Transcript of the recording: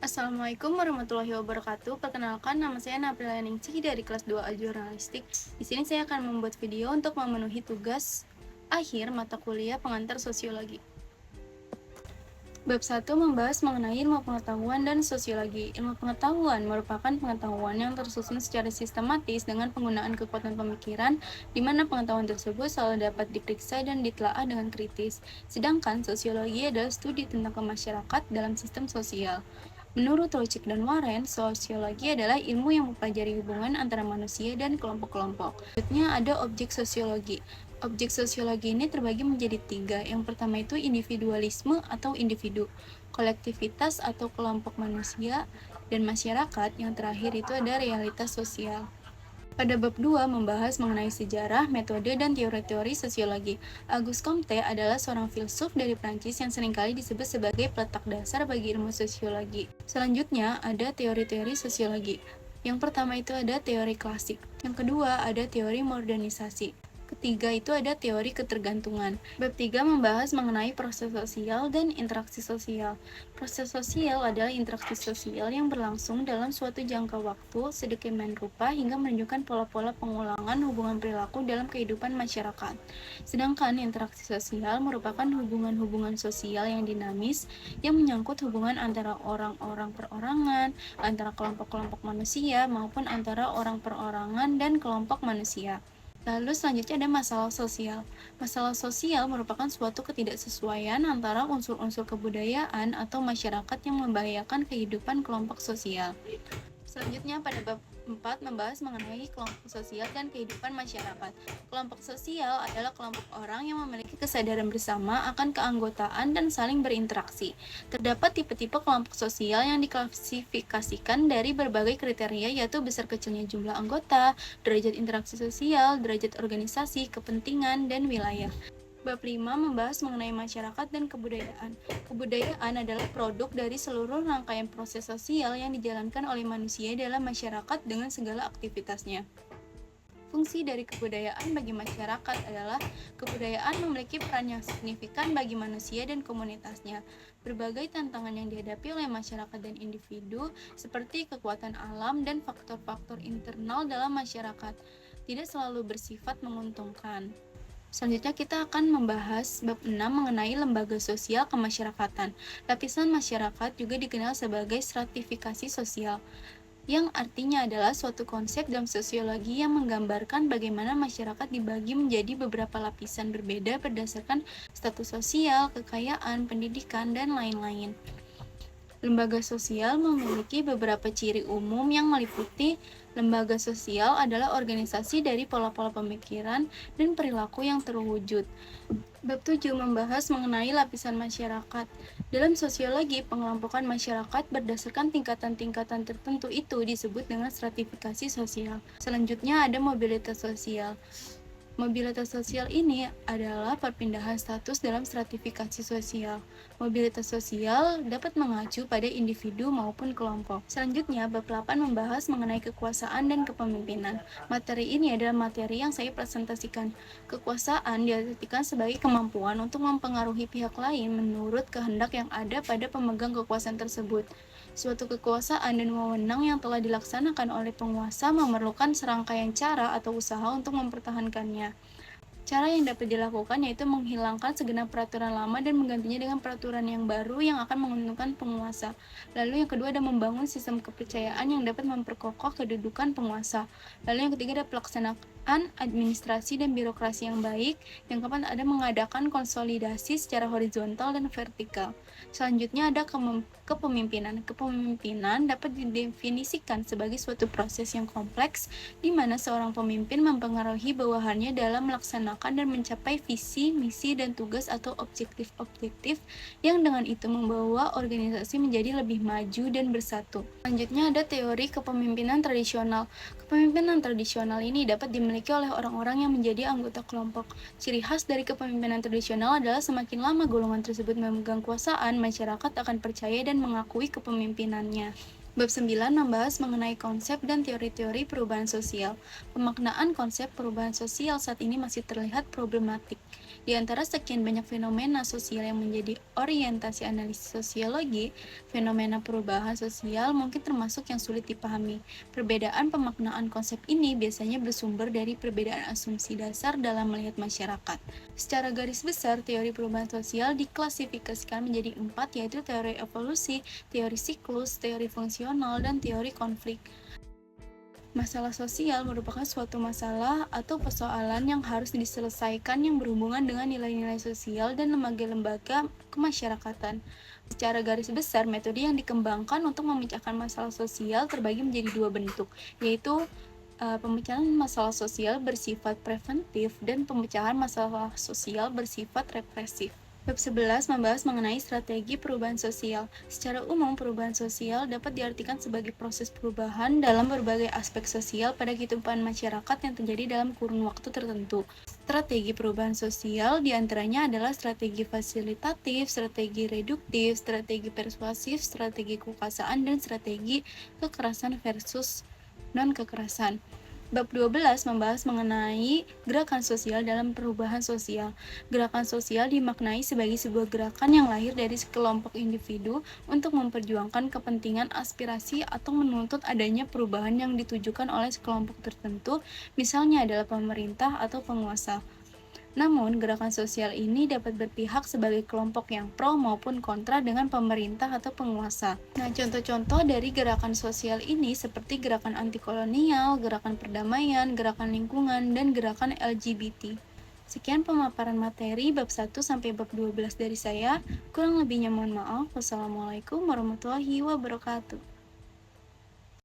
Assalamualaikum warahmatullahi wabarakatuh. Perkenalkan, nama saya Naprilia Ningsih dari kelas 2A Jurnalistik. Di sini saya akan membuat video untuk memenuhi tugas akhir mata kuliah pengantar sosiologi. Bab 1 membahas mengenai ilmu pengetahuan dan sosiologi. Ilmu pengetahuan merupakan pengetahuan yang tersusun secara sistematis dengan penggunaan kekuatan pemikiran, di mana pengetahuan tersebut selalu dapat diperiksa dan ditelaah dengan kritis. Sedangkan sosiologi adalah studi tentang masyarakat dalam sistem sosial. Menurut Rochik dan Warren, sosiologi adalah ilmu yang mempelajari hubungan antara manusia dan kelompok-kelompok. Selanjutnya ada objek sosiologi. Objek sosiologi ini terbagi menjadi tiga. Yang pertama itu individualisme atau individu, kolektivitas atau kelompok manusia, dan masyarakat. Yang terakhir itu ada realitas sosial. Pada bab 2 membahas mengenai sejarah, metode, dan teori-teori sosiologi. Auguste Comte adalah seorang filsuf dari Prancis yang seringkali disebut sebagai peletak dasar bagi ilmu sosiologi. Selanjutnya ada teori-teori sosiologi. Yang pertama itu ada teori klasik. Yang kedua ada teori modernisasi. Ketiga itu ada teori ketergantungan. Bab 3 membahas mengenai proses sosial dan interaksi sosial. Proses sosial adalah interaksi sosial yang berlangsung dalam suatu jangka waktu sedemikian rupa hingga menunjukkan pola-pola pengulangan hubungan perilaku dalam kehidupan masyarakat. Sedangkan interaksi sosial merupakan hubungan-hubungan sosial yang dinamis yang menyangkut hubungan antara orang-orang perorangan, antara kelompok-kelompok manusia, maupun antara orang perorangan dan kelompok manusia. Lalu selanjutnya ada masalah sosial. Masalah sosial merupakan suatu ketidaksesuaian antara unsur-unsur kebudayaan atau masyarakat yang membahayakan kehidupan kelompok sosial. Selanjutnya pada bab 4 membahas mengenai kelompok sosial dan kehidupan masyarakat. Kelompok sosial adalah kelompok orang yang memiliki kesadaran bersama akan keanggotaan dan saling berinteraksi. Terdapat tipe-tipe kelompok sosial yang diklasifikasikan dari berbagai kriteria, yaitu besar kecilnya jumlah anggota, derajat interaksi sosial, derajat organisasi, kepentingan, dan wilayah. Bab 5 membahas mengenai masyarakat dan kebudayaan. Kebudayaan adalah produk dari seluruh rangkaian proses sosial yang dijalankan oleh manusia dalam masyarakat dengan segala aktivitasnya. Fungsi dari kebudayaan bagi masyarakat adalah kebudayaan memiliki peran yang signifikan bagi manusia dan komunitasnya. Berbagai tantangan yang dihadapi oleh masyarakat dan individu, seperti kekuatan alam dan faktor-faktor internal dalam masyarakat, tidak selalu bersifat menguntungkan. Selanjutnya kita akan membahas bab 6 mengenai lembaga sosial kemasyarakatan. Lapisan masyarakat juga dikenal sebagai stratifikasi sosial, yang artinya adalah suatu konsep dalam sosiologi yang menggambarkan bagaimana masyarakat dibagi menjadi beberapa lapisan berbeda berdasarkan status sosial, kekayaan, pendidikan, dan lain-lain. Lembaga sosial memiliki beberapa ciri umum yang meliputi lembaga sosial adalah organisasi dari pola-pola pemikiran dan perilaku yang terwujud. Bab 7 membahas mengenai lapisan masyarakat. Dalam sosiologi, pengelompokan masyarakat berdasarkan tingkatan-tingkatan tertentu itu disebut dengan stratifikasi sosial. Selanjutnya ada mobilitas sosial. Mobilitas sosial ini adalah perpindahan status dalam stratifikasi sosial. Mobilitas sosial dapat mengacu pada individu maupun kelompok. Selanjutnya, bab 8 membahas mengenai kekuasaan dan kepemimpinan. Materi ini adalah materi yang saya presentasikan. Kekuasaan diartikan sebagai kemampuan untuk mempengaruhi pihak lain menurut kehendak yang ada pada pemegang kekuasaan tersebut. Suatu kekuasaan dan wewenang yang telah dilaksanakan oleh penguasa memerlukan serangkaian cara atau usaha untuk mempertahankannya. Cara yang dapat dilakukan yaitu menghilangkan segenap peraturan lama dan menggantinya dengan peraturan yang baru yang akan menguntungkan penguasa. Lalu yang kedua ada membangun sistem kepercayaan yang dapat memperkokoh kedudukan penguasa. Lalu yang ketiga ada pelaksanaan administrasi dan birokrasi yang baik. Yang keempat ada mengadakan konsolidasi secara horizontal dan vertikal. Selanjutnya ada kepemimpinan. Kepemimpinan dapat didefinisikan sebagai suatu proses yang kompleks di mana seorang pemimpin mempengaruhi bawahannya dalam melaksanakan dan mencapai visi, misi, dan tugas atau objektif-objektif yang dengan itu membawa organisasi menjadi lebih maju dan bersatu. Selanjutnya ada teori kepemimpinan tradisional. Kepemimpinan tradisional ini dapat dimiliki oleh orang-orang yang menjadi anggota kelompok. Ciri khas dari kepemimpinan tradisional adalah semakin lama golongan tersebut memegang kekuasaan, masyarakat akan percaya dan mengakui kepemimpinannya. Bab 9 membahas mengenai konsep dan teori-teori perubahan sosial. Pemaknaan konsep perubahan sosial saat ini masih terlihat problematik. Di antara sekian banyak fenomena sosial yang menjadi orientasi analisis sosiologi, fenomena perubahan sosial mungkin termasuk yang sulit dipahami. Perbedaan pemaknaan konsep ini biasanya bersumber dari perbedaan asumsi dasar dalam melihat masyarakat. Secara garis besar, teori perubahan sosial diklasifikasikan menjadi 4, yaitu teori evolusi, teori siklus, teori fungsional, dan teori konflik. Masalah sosial merupakan suatu masalah atau persoalan yang harus diselesaikan yang berhubungan dengan nilai-nilai sosial dan lembaga-lembaga kemasyarakatan. Secara garis besar, metode yang dikembangkan untuk memecahkan masalah sosial terbagi menjadi 2 bentuk, yaitu pemecahan masalah sosial bersifat preventif dan pemecahan masalah sosial bersifat represif. Bab 11 membahas mengenai strategi perubahan sosial. Secara umum, perubahan sosial dapat diartikan sebagai proses perubahan dalam berbagai aspek sosial pada kehidupan masyarakat yang terjadi dalam kurun waktu tertentu. Strategi perubahan sosial diantaranya adalah strategi fasilitatif, strategi reduktif, strategi persuasif, strategi kekuasaan, dan strategi kekerasan versus non-kekerasan. Bab 12 membahas mengenai gerakan sosial dalam perubahan sosial. Gerakan sosial dimaknai sebagai sebuah gerakan yang lahir dari sekelompok individu untuk memperjuangkan kepentingan, aspirasi, atau menuntut adanya perubahan yang ditujukan oleh sekelompok tertentu, misalnya adalah pemerintah atau penguasa. Namun, gerakan sosial ini dapat berpihak sebagai kelompok yang pro maupun kontra dengan pemerintah atau penguasa. Nah, contoh-contoh dari gerakan sosial ini seperti gerakan anti-kolonial, gerakan perdamaian, gerakan lingkungan, dan gerakan LGBT. Sekian pemaparan materi bab 1 sampai bab 12 dari saya. Kurang lebihnya mohon maaf. Wassalamualaikum warahmatullahi wabarakatuh.